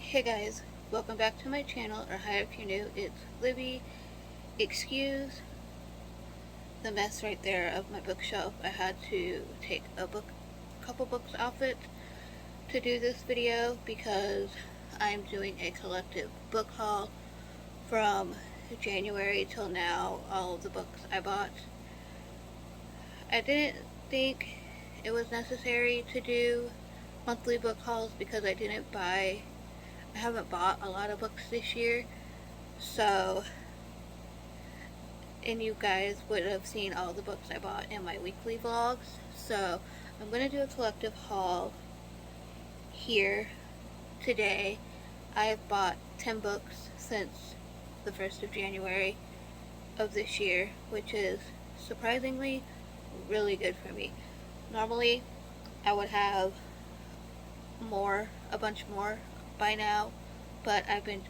Hey guys, welcome back to my channel, or hi if you're new, it's Libby. Excuse the mess right there of my bookshelf. I had to take couple books off it to do this video because I'm doing a collective book haul from January till now, all of the books I bought. I didn't think it was necessary to do monthly book hauls because I haven't bought a lot of books this year, so, and you guys would have seen all the books I bought in my weekly vlogs, so I'm going to do a collective haul here today. I've bought 10 books since the 1st of January of this year, which is surprisingly really good for me. Normally, I would have a bunch more by now, but I've been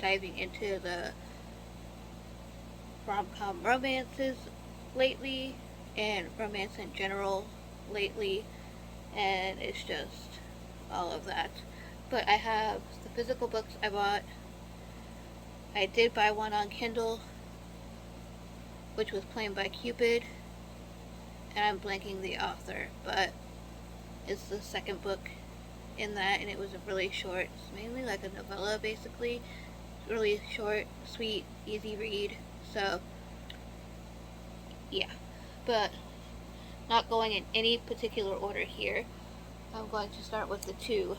diving into the rom-com romances lately, and romance in general lately, and it's just all of that. But I have the physical books I bought. I did buy one on Kindle, which was Playing by Cupid, and I'm blanking the author, but it's the second book in that, and it was a really short, it's mainly like a novella basically. It's really short, sweet, easy read, so yeah. But not going in any particular order here. I'm going to start with the two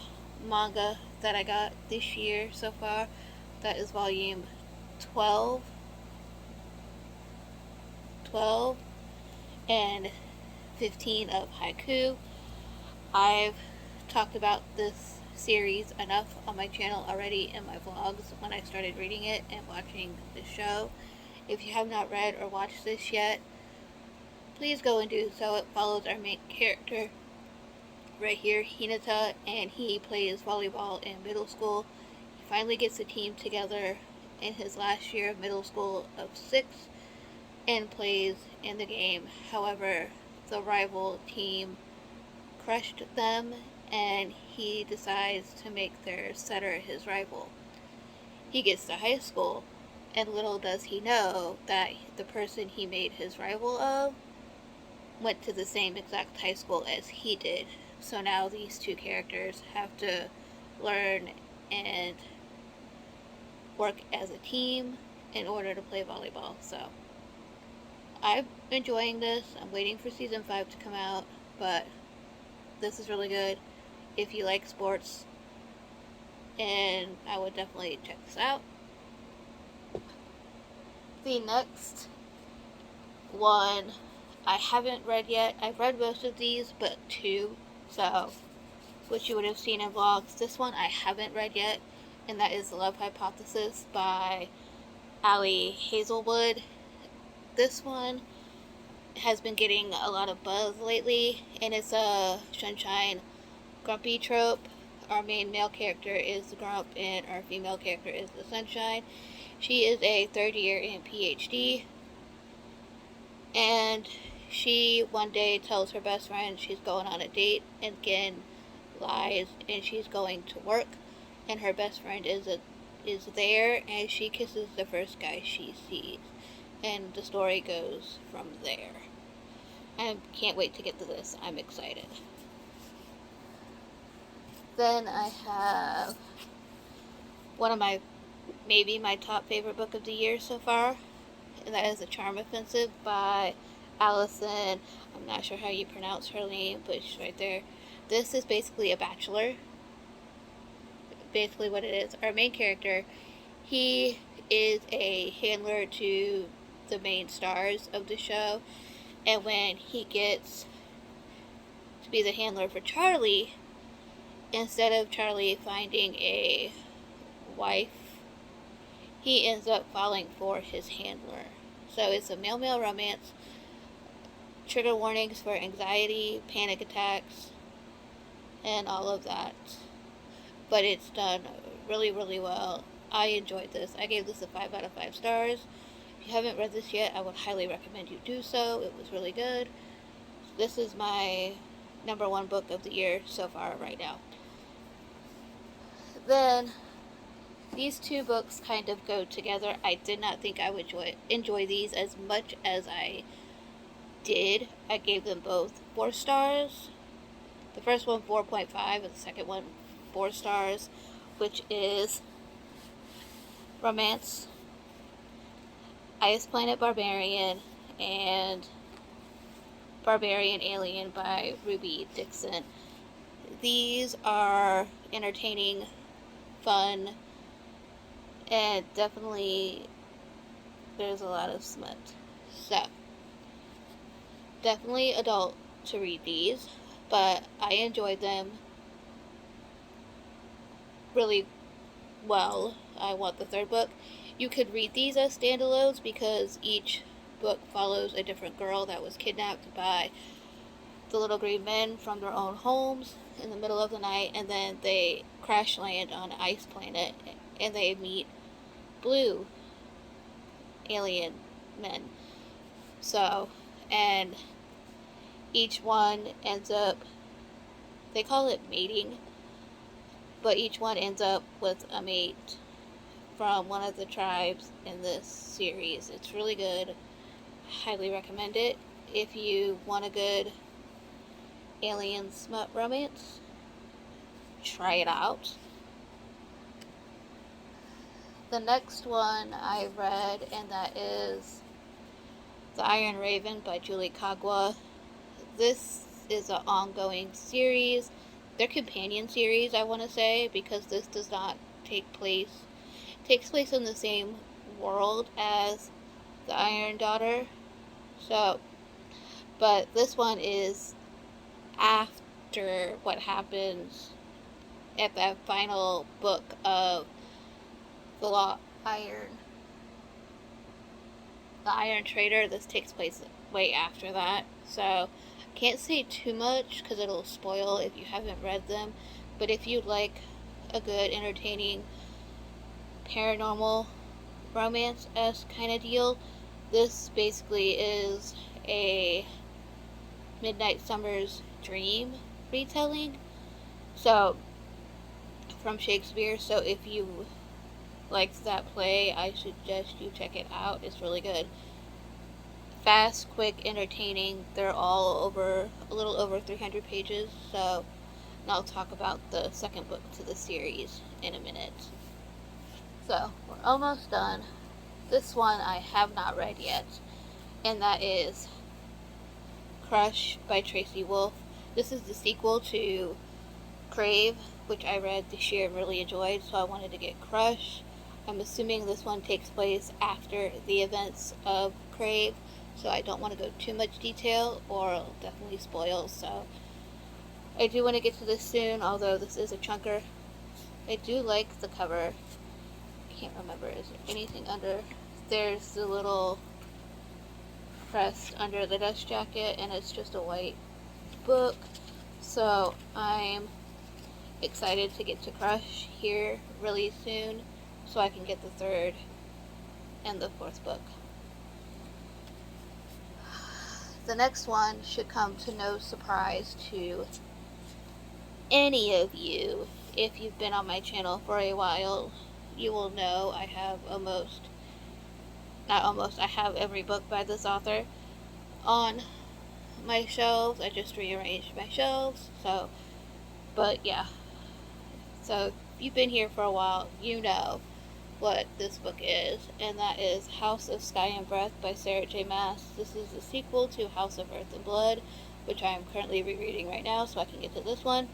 manga that I got this year so far. That is volume 12 and 15 of Haiku. I've talked about this series enough on my channel already in my vlogs when I started reading it and watching the show. If you have not read or watched this yet, please go and do so. It follows our main character right here, Hinata, and he plays volleyball in middle school. He finally gets a team together in his last year of middle school of 6 and plays in the game. However, the rival team crushed them, and he decides to make their setter his rival. He gets to high school, and little does he know that the person he made his rival of went to the same exact high school as he did. So now these two characters have to learn and work as a team in order to play volleyball. So I'm enjoying this. I'm waiting for season 5 to come out, but this is really good if you like sports, and I would definitely check this out. The next one I haven't read yet. I've read most of these, but 2, so, which you would have seen in vlogs. This one I haven't read yet, and that is The Love Hypothesis by Ali Hazelwood. This one has been getting a lot of buzz lately, and it's a sunshine grumpy trope. Our main male character is the grump, and our female character is the sunshine. She is a third year in PhD, and she one day tells her best friend she's going on a date, and again lies, and she's going to work, and her best friend is there, and she kisses the first guy she sees, and the story goes from there. I can't wait to get to this. I'm excited. Then I have one of maybe my top favorite book of the year so far, and that is The Charm Offensive by Allison. I'm not sure how you pronounce her name, but she's right there. This is basically a bachelor. Basically what it is. Our main character, he is a handler to the main stars of the show, and when he gets to be the handler for Charlie, instead of Charlie finding a wife, he ends up falling for his handler. So it's a male-male romance. Trigger warnings for anxiety, panic attacks, and all of that. But it's done really, really well. I enjoyed this. I gave this a 5 out of 5 stars. If you haven't read this yet, I would highly recommend you do so. It was really good. This is my #1 book of the year so far right now. Then these two books kind of go together. I did not think I would enjoy these as much as I did. I gave them both 4 stars. The first one 4.5 and the second one 4 stars, which is Romance, Ice Planet Barbarian, and Barbarian Alien by Ruby Dixon. These are entertaining, fun, and definitely there's a lot of smut. So, definitely adult to read these, but I enjoyed them really well. I want the third book. You could read these as standalones because each book follows a different girl that was kidnapped by the little green men from their own homes in the middle of the night, and then they crash land on an ice planet and they meet blue alien men. So, and each one ends up, they call it mating, but each one ends up with a mate from one of the tribes in this series. It's really good. Highly recommend it. If you want a good alien smut romance, try it out. The next one I read, and that is The Iron Raven by Julie Kagwa. This is an ongoing series. Their companion series, I want to say, because this does not takes place in the same world as The Iron Daughter. So, but this one is after what happens at that final book of the Iron Trader. This takes place way after that, so can't say too much because it'll spoil if you haven't read them. But if you'd like a good, entertaining, paranormal romance-esque kind of deal, this basically is a Midnight Summer's Dream retelling. So, from Shakespeare. So if you liked that play, I suggest you check it out. It's really good. Fast, quick, entertaining. They're all over, a little over 300 pages. So, and I'll talk about the second book to the series in a minute. So, we're almost done. This one I have not read yet, and that is Crush by Tracy Wolff. This is the sequel to Crave, which I read this year and really enjoyed, so I wanted to get Crush. I'm assuming this one takes place after the events of Crave, so I don't want to go too much detail or it'll definitely spoil. So I do want to get to this soon, although this is a chunker. I do like the cover. Can't remember, is there anything under? There's the little crest under the dust jacket, and it's just a white book. So I'm excited to get to Crush here really soon so I can get the third and the fourth book. The next one should come to no surprise to any of you. If you've been on my channel for a while, you will know I have I have every book by this author on my shelves. I just rearranged my shelves, but yeah. So if you've been here for a while, you know what this book is, and that is House of Sky and Breath by Sarah J. Maas. This is the sequel to House of Earth and Blood, which I am currently rereading right now so I can get to this one.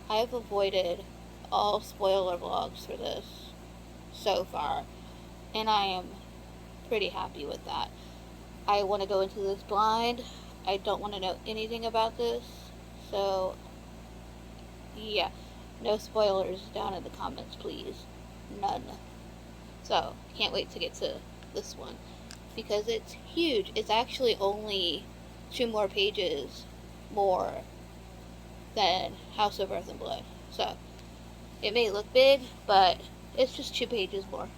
I have avoided all spoiler vlogs for this so far, and I am pretty happy with that. I want to go into this blind. I don't want to know anything about this, so yeah, no spoilers down in the comments, please. None. So, can't wait to get to this one because it's huge. It's actually only 2 more pages more than House of Earth and Blood. So, it may look big, but it's just 2 pages more.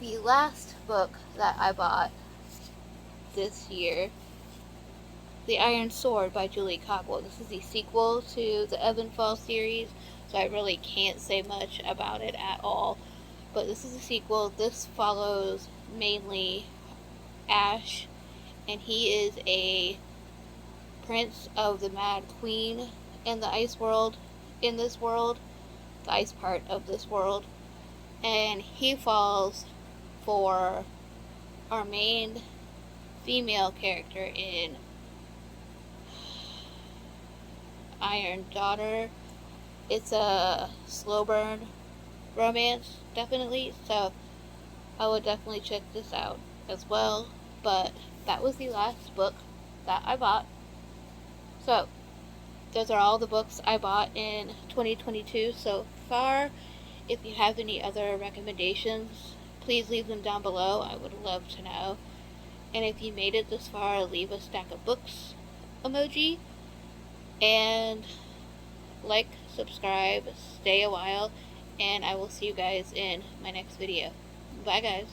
The last book that I bought this year, The Iron Sword by Julie Kagwa. This is the sequel to the Evanfall series. so I really can't say much about it at all. But this is a sequel. This follows mainly Ash, and he is a prince of the Mad Queen in the ice world, in this world, the ice part of this world, and he falls for our main female character in Iron Daughter. It's a slow burn romance, definitely, so I would definitely check this out as well. But that was the last book that I bought. So, those are all the books I bought in 2022 so far. If you have any other recommendations, please leave them down below. I would love to know. And if you made it this far, leave a stack of books emoji. And like, subscribe, stay a while, and I will see you guys in my next video. Bye, guys.